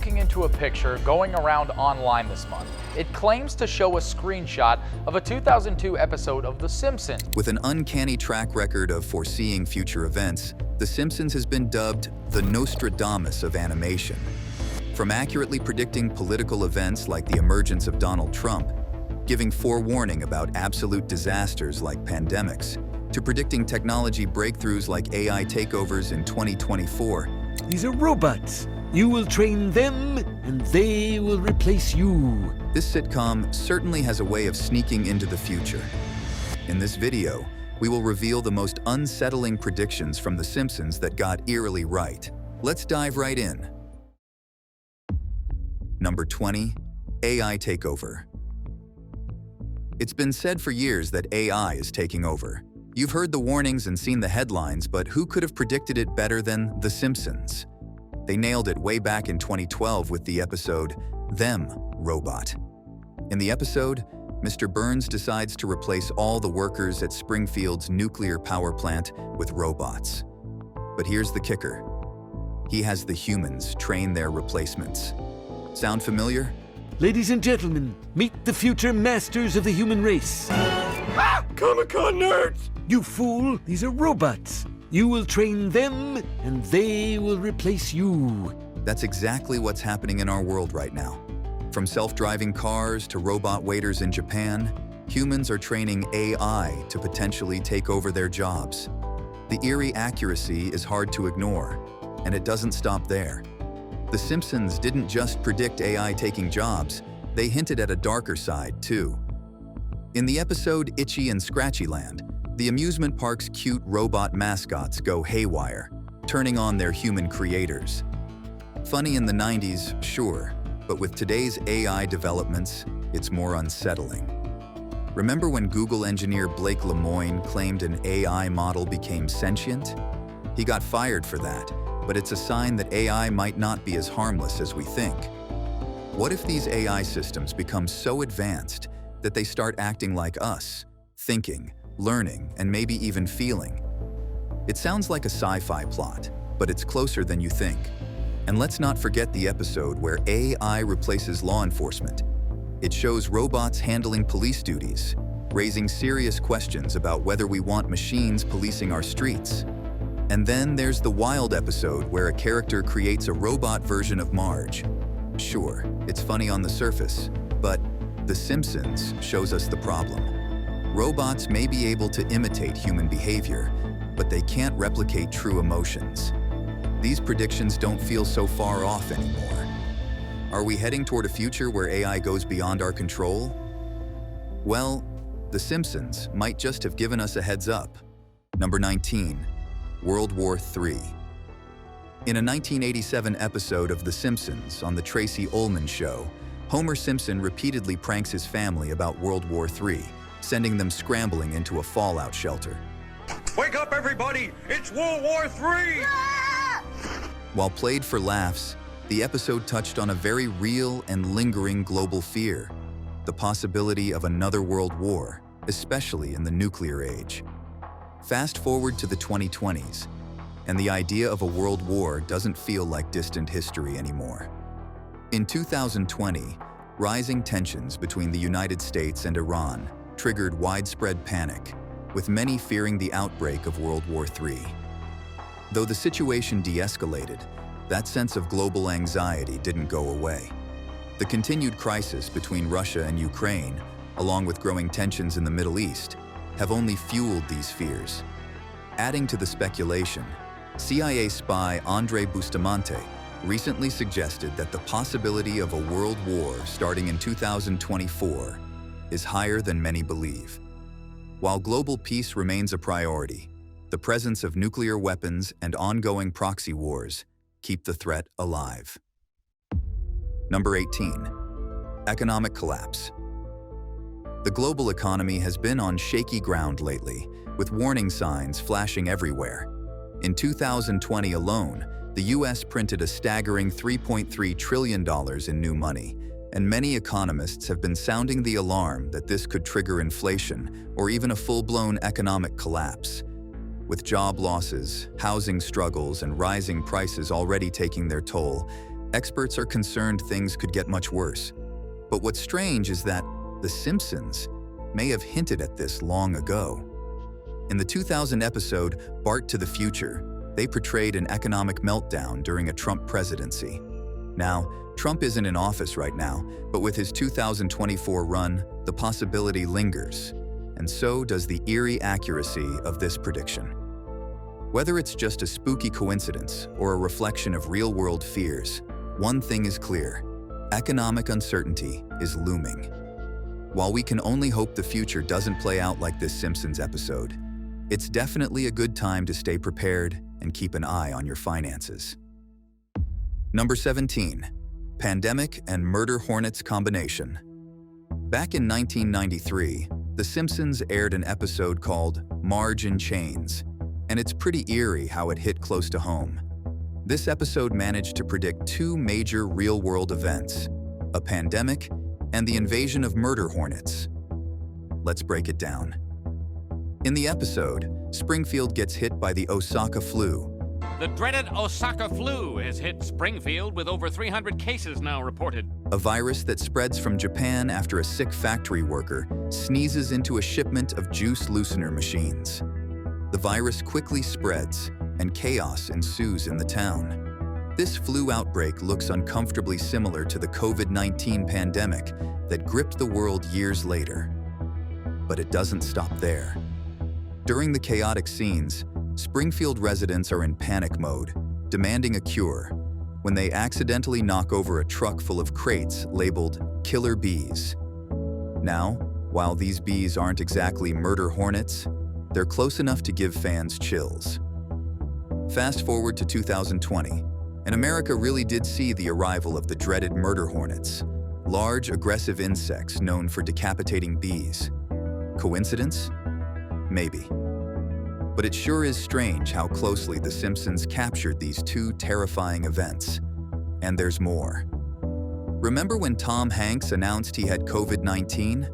looking into a picture going around online this month. It claims to show a screenshot of a 2002 episode of The Simpsons. With an uncanny track record of foreseeing future events, The Simpsons has been dubbed the Nostradamus of animation. From accurately predicting political events like the emergence of Donald Trump, giving forewarning about absolute disasters like pandemics, to predicting technology breakthroughs like AI takeovers in 2024. These are robots. You will train them, and they will replace you. This sitcom certainly has a way of sneaking into the future. In this video, we will reveal the most unsettling predictions from The Simpsons that got eerily right. Let's dive right in. Number 20. AI Takeover. It's been said for years that AI is taking over. You've heard the warnings and seen the headlines, but who could have predicted it better than The Simpsons? They nailed it way back in 2012 with the episode, Them, Robot. In the episode, Mr. Burns decides to replace all the workers at Springfield's nuclear power plant with robots. But here's the kicker. He has the humans train their replacements. Sound familiar? Ladies and gentlemen, meet the future masters of the human race. Ah! Comic-Con nerds! You fool, these are robots. You will train them, and they will replace you. That's exactly what's happening in our world right now. From self-driving cars to robot waiters in Japan, humans are training AI to potentially take over their jobs. The eerie accuracy is hard to ignore, and it doesn't stop there. The Simpsons didn't just predict AI taking jobs, they hinted at a darker side, too. In the episode Itchy and Scratchy Land, the amusement park's cute robot mascots go haywire, turning on their human creators. Funny in the 90s, sure, but with today's AI developments, it's more unsettling. Remember when Google engineer Blake Lemoine claimed an AI model became sentient? He got fired for that, but it's a sign that AI might not be as harmless as we think. What if these AI systems become so advanced that they start acting like us, thinking, learning, and maybe even feeling? It sounds like a sci-fi plot, but it's closer than you think. And let's not forget the episode where AI replaces law enforcement. It shows robots handling police duties, raising serious questions about whether we want machines policing our streets. And then there's the wild episode where a character creates a robot version of Marge. Sure, it's funny on the surface, but The Simpsons shows us the problem. Robots may be able to imitate human behavior, but they can't replicate true emotions. These predictions don't feel so far off anymore. Are we heading toward a future where AI goes beyond our control? Well, The Simpsons might just have given us a heads up. Number 19. World War III. In a 1987 episode of The Simpsons on The Tracy Ullman Show, Homer Simpson repeatedly pranks his family about World War III, sending them scrambling into a fallout shelter. Wake up, everybody! It's World War III! While played for laughs, the episode touched on a very real and lingering global fear, the possibility of another world war, especially in the nuclear age. Fast forward to the 2020s, and the idea of a world war doesn't feel like distant history anymore. In 2020, rising tensions between the United States and Iran triggered widespread panic, with many fearing the outbreak of World War III. Though the situation de-escalated, that sense of global anxiety didn't go away. The continued crisis between Russia and Ukraine, along with growing tensions in the Middle East, have only fueled these fears. Adding to the speculation, CIA spy Andre Bustamante recently suggested that the possibility of a world war starting in 2024 is higher than many believe. While global peace remains a priority, the presence of nuclear weapons and ongoing proxy wars keep the threat alive. Number 18. Economic collapse. The global economy has been on shaky ground lately, with warning signs flashing everywhere. In 2020 alone, the US printed a staggering $3.3 trillion in new money, and many economists have been sounding the alarm that this could trigger inflation or even a full-blown economic collapse. With job losses, housing struggles, and rising prices already taking their toll, Experts are concerned things could get much worse. But what's strange is that The Simpsons may have hinted at this long ago. In the 2000 episode, Bart to the Future, they portrayed an economic meltdown during a Trump presidency. Now, Trump isn't in office right now, but with his 2024 run, the possibility lingers, and so does the eerie accuracy of this prediction. Whether it's just a spooky coincidence or a reflection of real-world fears, one thing is clear: economic uncertainty is looming. While we can only hope the future doesn't play out like this Simpsons episode, it's definitely a good time to stay prepared and keep an eye on your finances. Number 17. Pandemic and Murder Hornets Combination. Back in 1993, The Simpsons aired an episode called Marge in Chains, and it's pretty eerie how it hit close to home. This episode managed to predict two major real-world events: a pandemic and the invasion of murder hornets. Let's break it down. In the episode, Springfield gets hit by the Osaka flu. The dreaded Osaka flu has hit Springfield with over 300 cases now reported. A virus that spreads from Japan after a sick factory worker sneezes into a shipment of juice loosener machines. The virus quickly spreads, and chaos ensues in the town. This flu outbreak looks uncomfortably similar to the COVID-19 pandemic that gripped the world years later. But it doesn't stop there. During the chaotic scenes, Springfield residents are in panic mode, demanding a cure, when they accidentally knock over a truck full of crates labeled killer bees. Now, while these bees aren't exactly murder hornets, they're close enough to give fans chills. Fast forward to 2020, and America really did see the arrival of the dreaded murder hornets, large, aggressive insects known for decapitating bees. Coincidence? Maybe. But it sure is strange how closely The Simpsons captured these two terrifying events. And there's more. Remember when Tom Hanks announced he had COVID-19?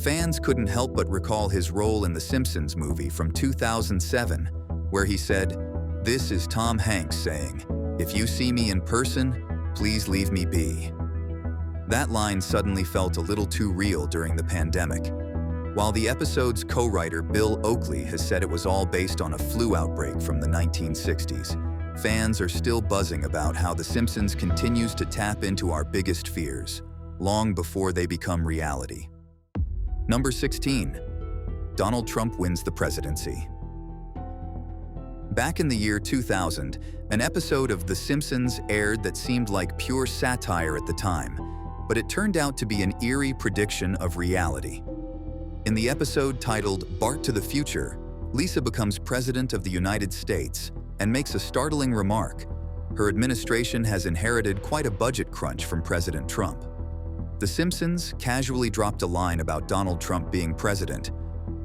Fans couldn't help but recall his role in the Simpsons movie from 2007, where he said, "This is Tom Hanks saying, 'If you see me in person, please leave me be.'" That line suddenly felt a little too real during the pandemic. While the episode's co-writer Bill Oakley has said it was all based on a flu outbreak from the 1960s, fans are still buzzing about how The Simpsons continues to tap into our biggest fears, long before they become reality. Number 16. Donald Trump wins the presidency. Back in the year 2000, an episode of The Simpsons aired that seemed like pure satire at the time, but it turned out to be an eerie prediction of reality. In the episode titled Bart to the Future, Lisa becomes President of the United States and makes a startling remark. Her administration has inherited quite a budget crunch from President Trump. The Simpsons casually dropped a line about Donald Trump being president,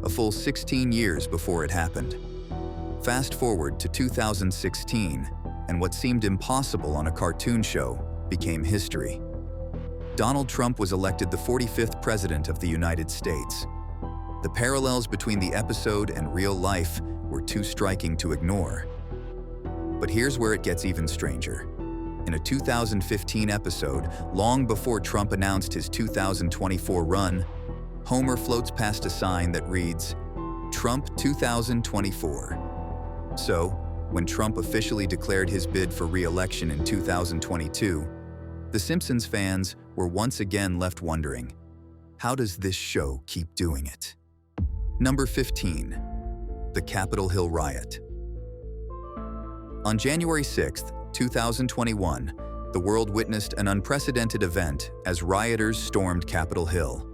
a full 16 years before it happened. Fast forward to 2016, and what seemed impossible on a cartoon show became history. Donald Trump was elected the 45th President of the United States. The parallels between the episode and real life were too striking to ignore. But here's where it gets even stranger. In a 2015 episode, long before Trump announced his 2024 run, Homer floats past a sign that reads, "Trump 2024. So, when Trump officially declared his bid for re-election in 2022, The Simpsons fans were once again left wondering, how does this show keep doing it? Number 15. The Capitol Hill Riot. On January 6, 2021, the world witnessed an unprecedented event as rioters stormed Capitol Hill.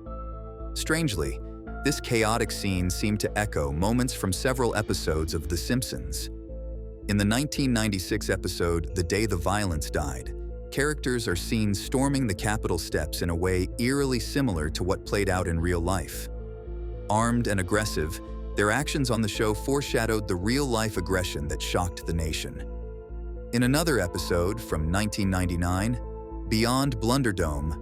Strangely, this chaotic scene seemed to echo moments from several episodes of The Simpsons. In the 1996 episode, The Day the Violence Died, characters are seen storming the Capitol steps in a way eerily similar to what played out in real life. Armed and aggressive, their actions on the show foreshadowed the real-life aggression that shocked the nation. In another episode from 1999, Beyond Blunderdome,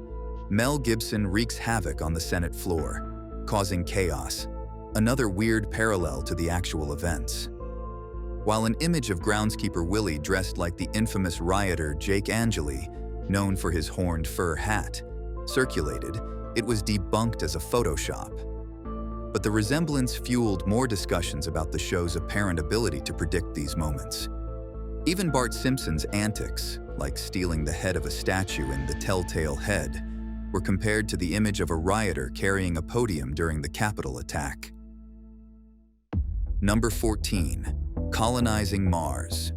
Mel Gibson wreaks havoc on the Senate floor, causing chaos, another weird parallel to the actual events. While an image of groundskeeper Willie dressed like the infamous rioter Jake Angeli known for his horned fur hat, circulated, it was debunked as a Photoshop. But the resemblance fueled more discussions about the show's apparent ability to predict these moments. Even Bart Simpson's antics, like stealing the head of a statue in The Telltale Head, were compared to the image of a rioter carrying a podium during the Capitol attack. Number 14. Colonizing Mars.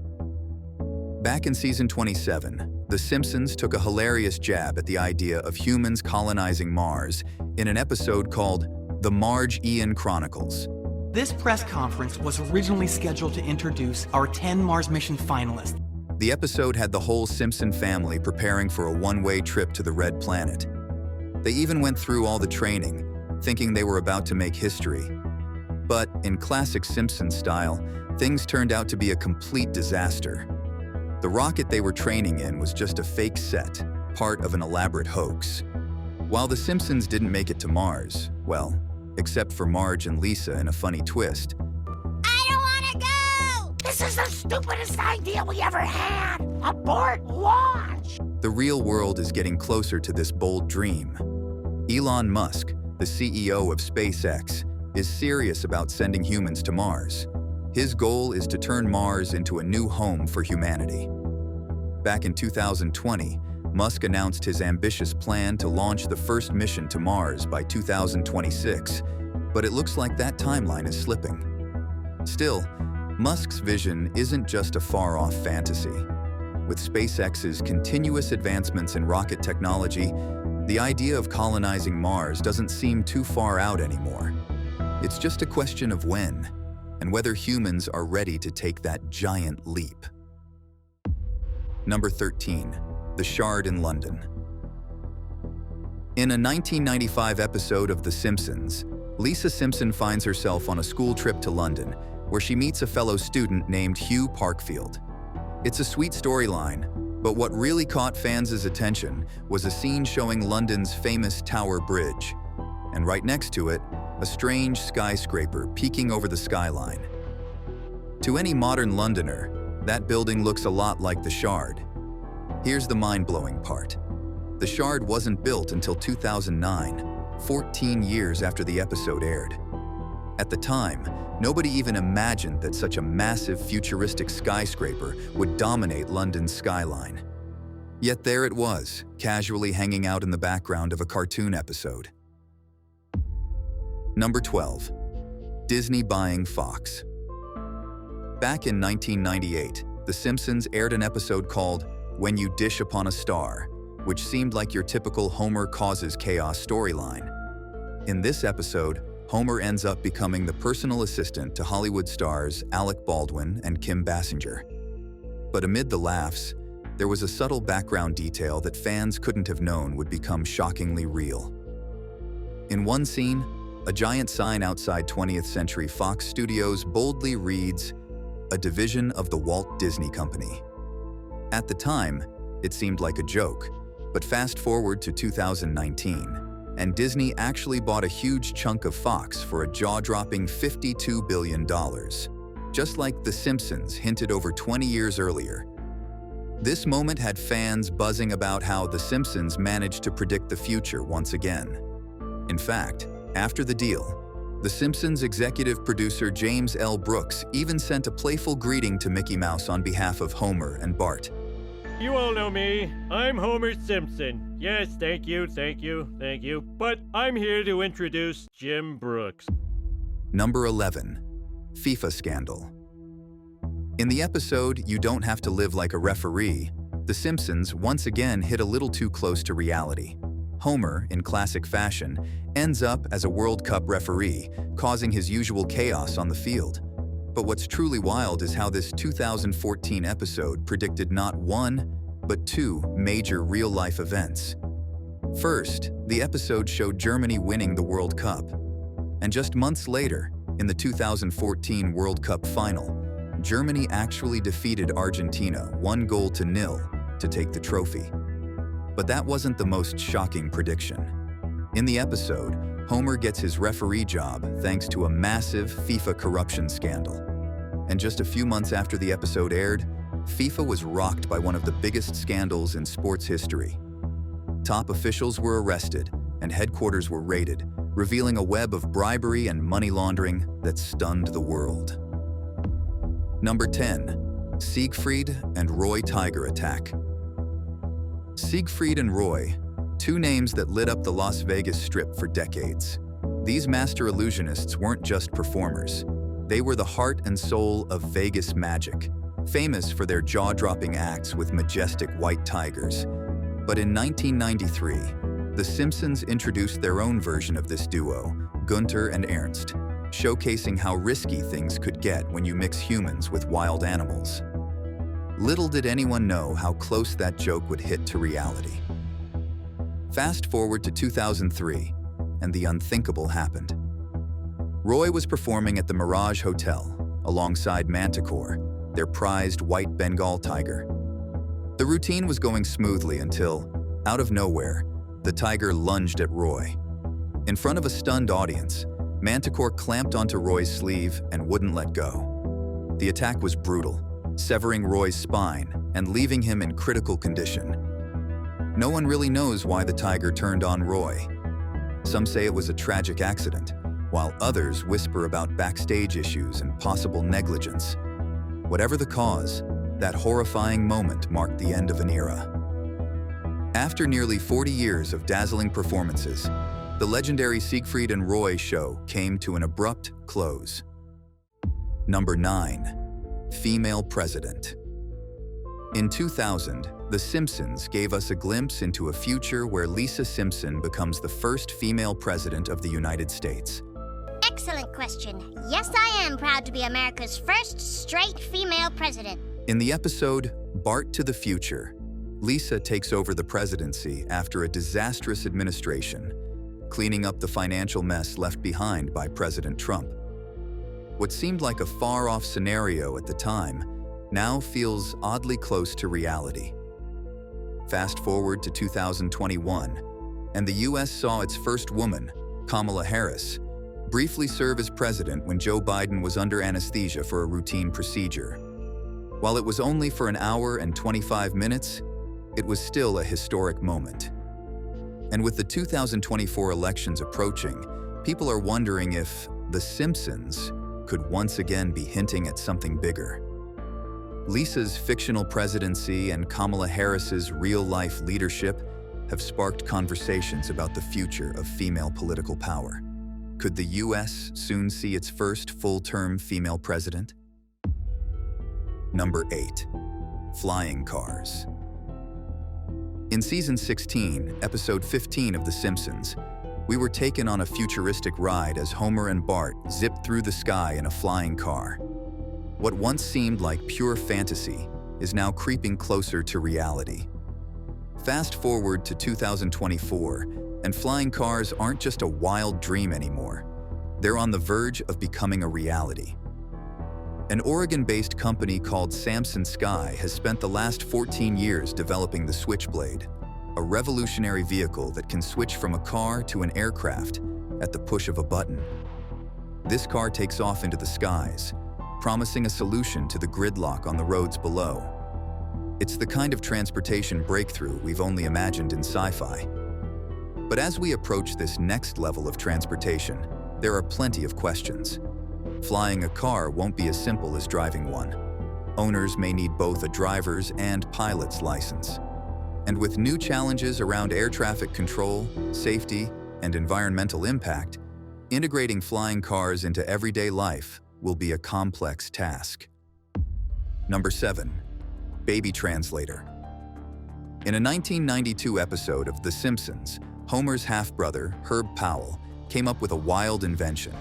Back in season 27, The Simpsons took a hilarious jab at the idea of humans colonizing Mars in an episode called The Marge Ian Chronicles. This press conference was originally scheduled to introduce our 10 Mars mission finalists. The episode had the whole Simpson family preparing for a one-way trip to the Red Planet. They even went through all the training, thinking they were about to make history. But in classic Simpsons style, things turned out to be a complete disaster. The rocket they were training in was just a fake set, part of an elaborate hoax. While the Simpsons didn't make it to Mars, well, except for Marge and Lisa in a funny twist. I don't want to go! This is the stupidest idea we ever had! Abort launch! The real world is getting closer to this bold dream. Elon Musk, the CEO of SpaceX, is serious about sending humans to Mars. His goal is to turn Mars into a new home for humanity. Back in 2020, Musk announced his ambitious plan to launch the first mission to Mars by 2026, but it looks like that timeline is slipping. Still, Musk's vision isn't just a far-off fantasy. With SpaceX's continuous advancements in rocket technology, the idea of colonizing Mars doesn't seem too far out anymore. It's just a question of when, and whether humans are ready to take that giant leap. Number 13. The Shard in London. In a 1995 episode of The Simpsons, Lisa Simpson finds herself on a school trip to London, where she meets a fellow student named Hugh Parkfield. It's a sweet storyline, but what really caught fans' attention was a scene showing London's famous Tower Bridge, and right next to it, a strange skyscraper peeking over the skyline. To any modern Londoner, that building looks a lot like the Shard. Here's the mind-blowing part. The Shard wasn't built until 2009, 14 years after the episode aired. At the time, nobody even imagined that such a massive futuristic skyscraper would dominate London's skyline. Yet there it was, casually hanging out in the background of a cartoon episode. Number 12. Disney buying Fox. Back in 1998, The Simpsons aired an episode called When You Dish Upon a Star, which seemed like your typical Homer causes chaos storyline. In this episode, Homer ends up becoming the personal assistant to Hollywood stars Alec Baldwin and Kim Basinger. But amid the laughs, there was a subtle background detail that fans couldn't have known would become shockingly real. In one scene, a giant sign outside 20th Century Fox Studios boldly reads, "A division of the Walt Disney Company." At the time, it seemed like a joke, but fast forward to 2019, and Disney actually bought a huge chunk of Fox for a jaw-dropping $52 billion, just like The Simpsons hinted over 20 years earlier. This moment had fans buzzing about how The Simpsons managed to predict the future once again. In fact, after the deal, The Simpsons executive producer James L. Brooks even sent a playful greeting to Mickey Mouse on behalf of Homer and Bart. You all know me. I'm Homer Simpson. Yes, thank you. But I'm here to introduce Jim Brooks. Number 11. FIFA Scandal. In the episode You Don't Have to Live Like a Referee, The Simpsons once again hit a little too close to reality. Homer, in classic fashion, ends up as a World Cup referee, causing his usual chaos on the field. But what's truly wild is how this 2014 episode predicted not one, but two major real-life events. First, the episode showed Germany winning the World Cup. And just months later, in the 2014 World Cup final, Germany actually defeated Argentina 1-0 to take the trophy. But that wasn't the most shocking prediction. In the episode, Homer gets his referee job thanks to a massive FIFA corruption scandal. And just a few months after the episode aired, FIFA was rocked by one of the biggest scandals in sports history. Top officials were arrested and headquarters were raided, revealing a web of bribery and money laundering that stunned the world. Number 10. Siegfried and Roy Tiger Attack. Siegfried and Roy, two names that lit up the Las Vegas Strip for decades. These master illusionists weren't just performers. They were the heart and soul of Vegas magic, famous for their jaw-dropping acts with majestic white tigers. But in 1993, The Simpsons introduced their own version of this duo, Gunter and Ernst, showcasing how risky things could get when you mix humans with wild animals. Little did anyone know how close that joke would hit to reality. Fast forward to 2003, and the unthinkable happened. Roy was performing at the Mirage Hotel, alongside Manticore, their prized white Bengal tiger. The routine was going smoothly until, out of nowhere, the tiger lunged at Roy. In front of a stunned audience, Manticore clamped onto Roy's sleeve and wouldn't let go. The attack was brutal, severing Roy's spine and leaving him in critical condition. No one really knows why the tiger turned on Roy. Some say it was a tragic accident, while others whisper about backstage issues and possible negligence. Whatever the cause, that horrifying moment marked the end of an era. After nearly 40 years of dazzling performances, the legendary Siegfried and Roy show came to an abrupt close. Number 9. Female President. In 2000, The Simpsons gave us a glimpse into a future where Lisa Simpson becomes the first female president of the United States. Excellent question. Yes, I am proud to be America's first straight female president. In the episode, Bart to the Future, Lisa takes over the presidency after a disastrous administration, cleaning up the financial mess left behind by President Trump. What seemed like a far-off scenario at the time now feels oddly close to reality. Fast forward to 2021, and the US saw its first woman, Kamala Harris, briefly serve as president when Joe Biden was under anesthesia for a routine procedure. While it was only for an hour and 25 minutes, it was still a historic moment. And with the 2024 elections approaching, people are wondering if The Simpsons could once again be hinting at something bigger. Lisa's fictional presidency and Kamala Harris's real-life leadership have sparked conversations about the future of female political power. Could the US soon see its first full-term female president? Number 8. Flying cars. In Season 16, Episode 15 of The Simpsons, we were taken on a futuristic ride as Homer and Bart zipped through the sky in a flying car. What once seemed like pure fantasy is now creeping closer to reality. Fast forward to 2024, and flying cars aren't just a wild dream anymore. They're on the verge of becoming a reality. An Oregon-based company called Samson Sky has spent the last 14 years developing the Switchblade, a revolutionary vehicle that can switch from a car to an aircraft at the push of a button. This car takes off into the skies, promising a solution to the gridlock on the roads below. It's the kind of transportation breakthrough we've only imagined in sci-fi. But as we approach this next level of transportation, there are plenty of questions. Flying a car won't be as simple as driving one. Owners may need both a driver's and pilot's license. And with new challenges around air traffic control, safety, and environmental impact, integrating flying cars into everyday life will be a complex task. Number 7. Baby Translator. In a 1992 episode of The Simpsons, Homer's half-brother, Herb Powell, came up with a wild invention,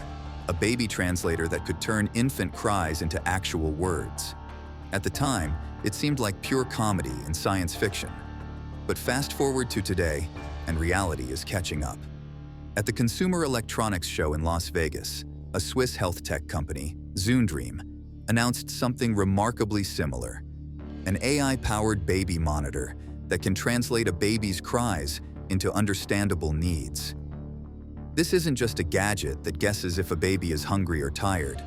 a baby translator that could turn infant cries into actual words. At the time, it seemed like pure comedy and science fiction. But fast forward to today, and reality is catching up. At the Consumer Electronics Show in Las Vegas, a Swiss health tech company, Zundream, announced something remarkably similar: an AI-powered baby monitor that can translate a baby's cries into understandable needs. This isn't just a gadget that guesses if a baby is hungry or tired.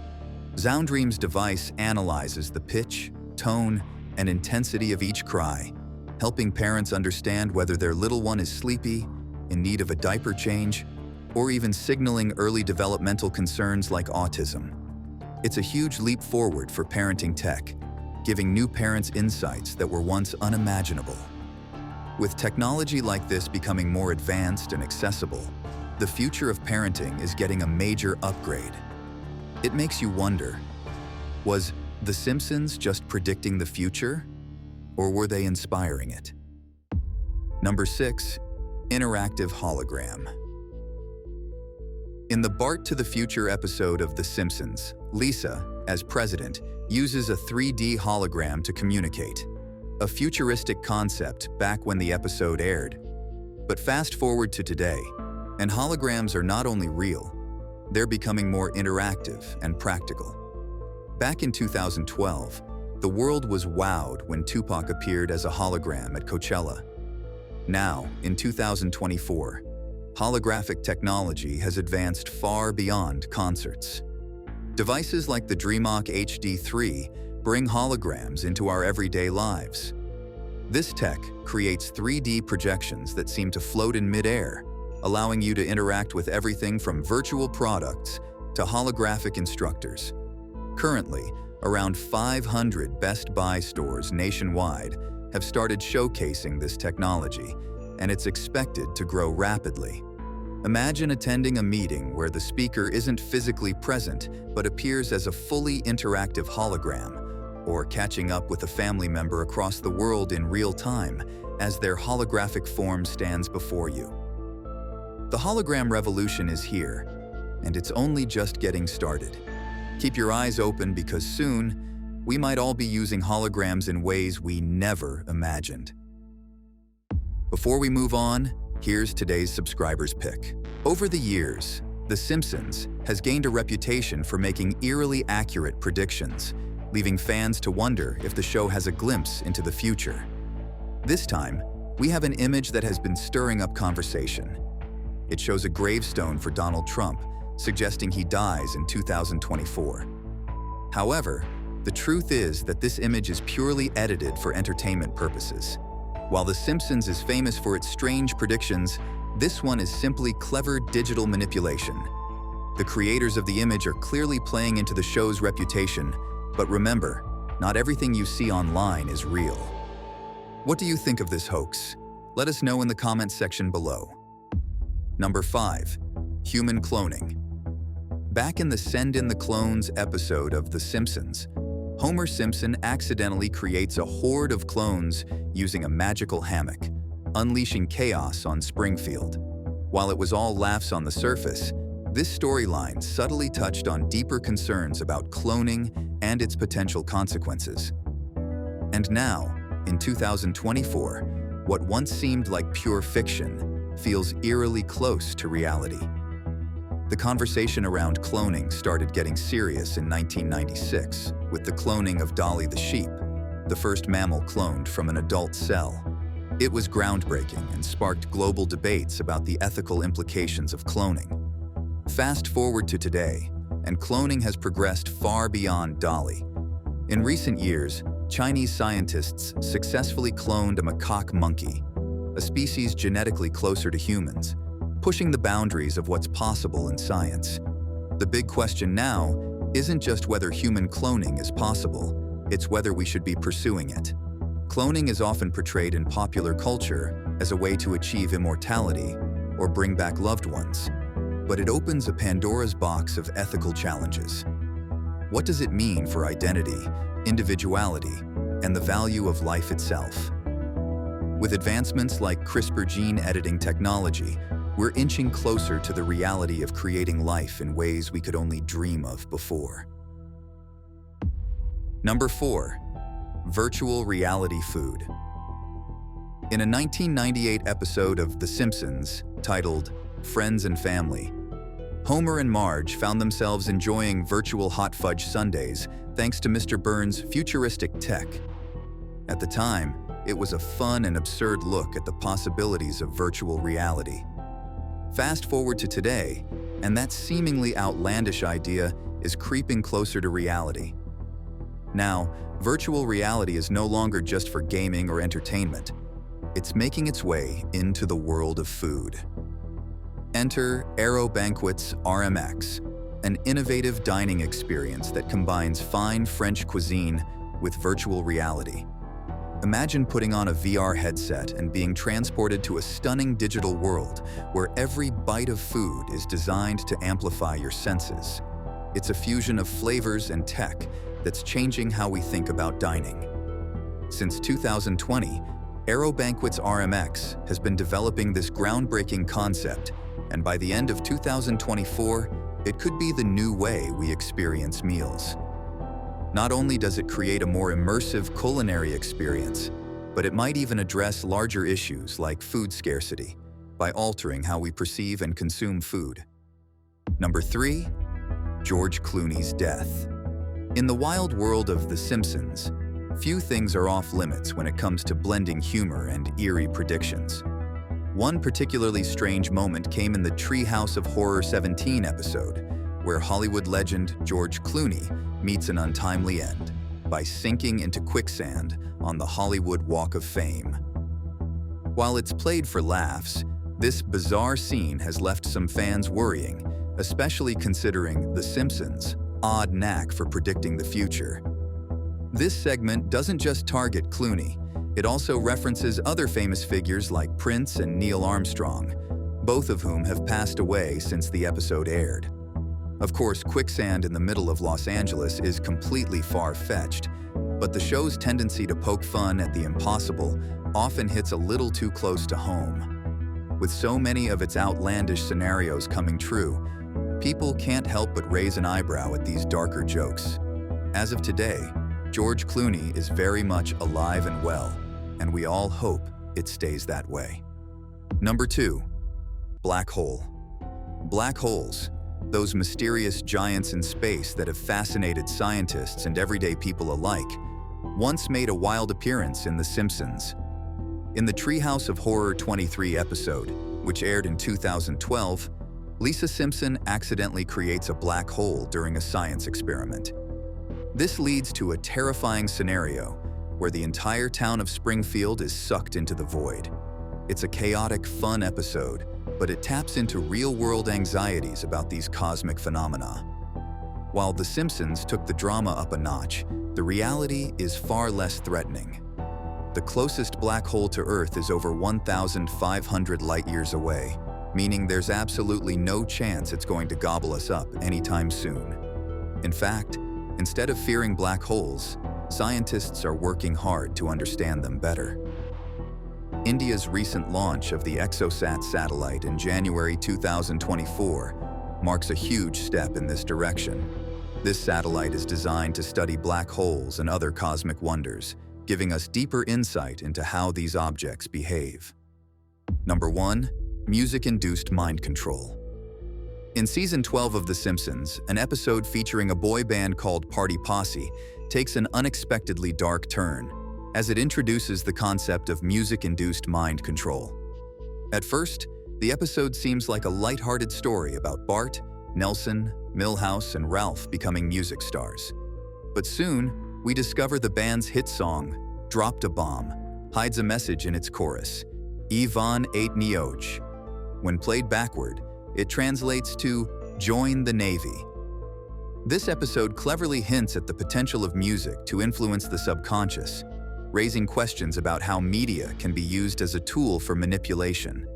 Zundream's device analyzes the pitch, tone, and intensity of each cry, helping parents understand whether their little one is sleepy, in need of a diaper change, or even signaling early developmental concerns like autism. It's a huge leap forward for parenting tech, giving new parents insights that were once unimaginable. With technology like this becoming more advanced and accessible, the future of parenting is getting a major upgrade. It makes you wonder, was The Simpsons just predicting the future, or were they inspiring it? Number 6, interactive hologram. In the Bart to the Future episode of The Simpsons, Lisa, as president, uses a 3D hologram to communicate, a futuristic concept back when the episode aired. But fast forward to today, and holograms are not only real, they're becoming more interactive and practical. Back in 2012, the world was wowed when Tupac appeared as a hologram at Coachella. Now, in 2024, holographic technology has advanced far beyond concerts. Devices like the DreamHawk HD3 bring holograms into our everyday lives. This tech creates 3D projections that seem to float in midair, allowing you to interact with everything from virtual products to holographic instructors. Currently, around 500 Best Buy stores nationwide have started showcasing this technology, and it's expected to grow rapidly. Imagine attending a meeting where the speaker isn't physically present but appears as a fully interactive hologram, or catching up with a family member across the world in real time as their holographic form stands before you. The hologram revolution is here, and it's only just getting started. Keep your eyes open because soon, we might all be using holograms in ways we never imagined. Before we move on, here's today's subscriber's pick. Over the years, The Simpsons has gained a reputation for making eerily accurate predictions, leaving fans to wonder if the show has a glimpse into the future. This time, we have an image that has been stirring up conversation. It shows a gravestone for Donald Trump, suggesting he dies in 2024. However, the truth is that this image is purely edited for entertainment purposes. While The Simpsons is famous for its strange predictions, this one is simply clever digital manipulation. The creators of the image are clearly playing into the show's reputation, but remember, not everything you see online is real. What do you think of this hoax? Let us know in the comments section below. Number 5. Human cloning. Back in the Send in the Clones episode of The Simpsons, Homer Simpson accidentally creates a horde of clones using a magical hammock, unleashing chaos on Springfield. While it was all laughs on the surface, this storyline subtly touched on deeper concerns about cloning and its potential consequences. And now, in 2024, what once seemed like pure fiction feels eerily close to reality. The conversation around cloning started getting serious in 1996 with the cloning of Dolly the sheep, the first mammal cloned from an adult cell. It was groundbreaking and sparked global debates about the ethical implications of cloning. Fast forward to today, and cloning has progressed far beyond Dolly. In recent years, Chinese scientists successfully cloned a macaque monkey, a species genetically closer to humans, pushing the boundaries of what's possible in science. The big question now isn't just whether human cloning is possible, it's whether we should be pursuing it. Cloning is often portrayed in popular culture as a way to achieve immortality or bring back loved ones, but it opens a Pandora's box of ethical challenges. What does it mean for identity, individuality, and the value of life itself? With advancements like CRISPR gene editing technology, we're inching closer to the reality of creating life in ways we could only dream of before. Number 4. Virtual reality food. In a 1998 episode of The Simpsons titled Friends and Family, Homer and Marge found themselves enjoying virtual hot fudge sundaes thanks to Mr. Burns' futuristic tech. At the time, it was a fun and absurd look at the possibilities of virtual reality. Fast forward to today, and that seemingly outlandish idea is creeping closer to reality. Now, virtual reality is no longer just for gaming or entertainment. It's making its way into the world of food. Enter Aero Banquets RMX, an innovative dining experience that combines fine French cuisine with virtual reality. Imagine putting on a VR headset and being transported to a stunning digital world where every bite of food is designed to amplify your senses. It's a fusion of flavors and tech that's changing how we think about dining. Since 2020, Aero Banquets RMX has been developing this groundbreaking concept, and by the end of 2024, it could be the new way we experience meals. Not only does it create a more immersive culinary experience, but it might even address larger issues like food scarcity by altering how we perceive and consume food. Number 3, George Clooney's death. In the wild world of The Simpsons, few things are off limits when it comes to blending humor and eerie predictions. One particularly strange moment came in the Treehouse of Horror 17 episode, where Hollywood legend George Clooney meets an untimely end by sinking into quicksand on the Hollywood Walk of Fame. While it's played for laughs, this bizarre scene has left some fans worrying, especially considering The Simpsons' odd knack for predicting the future. This segment doesn't just target Clooney, it also references other famous figures like Prince and Neil Armstrong, both of whom have passed away since the episode aired. Of course, quicksand in the middle of Los Angeles is completely far-fetched, but the show's tendency to poke fun at the impossible often hits a little too close to home. With so many of its outlandish scenarios coming true, people can't help but raise an eyebrow at these darker jokes. As of today, George Clooney is very much alive and well, and we all hope it stays that way. Number 2, black hole. Black holes, those mysterious giants in space that have fascinated scientists and everyday people alike, once made a wild appearance in The Simpsons. In the Treehouse of Horror 23 episode, which aired in 2012, Lisa Simpson accidentally creates a black hole during a science experiment. This leads to a terrifying scenario where the entire town of Springfield is sucked into the void. It's a chaotic, fun episode, but it taps into real-world anxieties about these cosmic phenomena. While The Simpsons took the drama up a notch, the reality is far less threatening. The closest black hole to Earth is over 1,500 light-years away, meaning there's absolutely no chance it's going to gobble us up anytime soon. In fact, instead of fearing black holes, scientists are working hard to understand them better. India's recent launch of the ExoSat satellite in January 2024 marks a huge step in this direction. This satellite is designed to study black holes and other cosmic wonders, giving us deeper insight into how these objects behave. Number 1, music-induced mind control. In Season 12 of The Simpsons, an episode featuring a boy band called Party Posse takes an unexpectedly dark turn, as it introduces the concept of music-induced mind control. At first, the episode seems like a lighthearted story about Bart, Nelson, Milhouse, and Ralph becoming music stars. But soon, we discover the band's hit song, Dropped a Bomb, hides a message in its chorus, Ivan ate Neoj. When played backward, it translates to Join the Navy. This episode cleverly hints at the potential of music to influence the subconscious, raising questions about how media can be used as a tool for manipulation.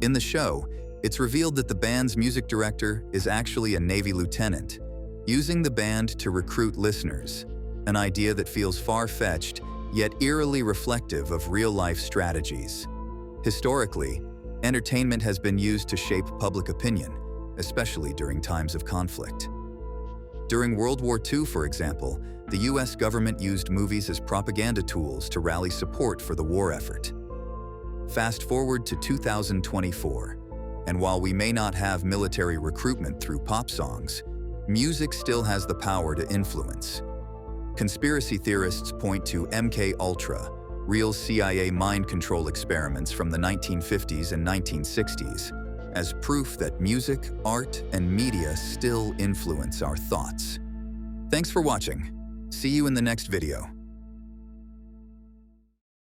In the show, it's revealed that the band's music director is actually a Navy lieutenant, using the band to recruit listeners, an idea that feels far-fetched yet eerily reflective of real-life strategies. Historically, entertainment has been used to shape public opinion, especially during times of conflict. During World War II, for example, the US government used movies as propaganda tools to rally support for the war effort. Fast forward to 2024, and while we may not have military recruitment through pop songs, music still has the power to influence. Conspiracy theorists point to MK Ultra, real CIA mind control experiments from the 1950s and 1960s, as proof that music, art, and media still influence our thoughts. Thanks for watching. See you in the next video.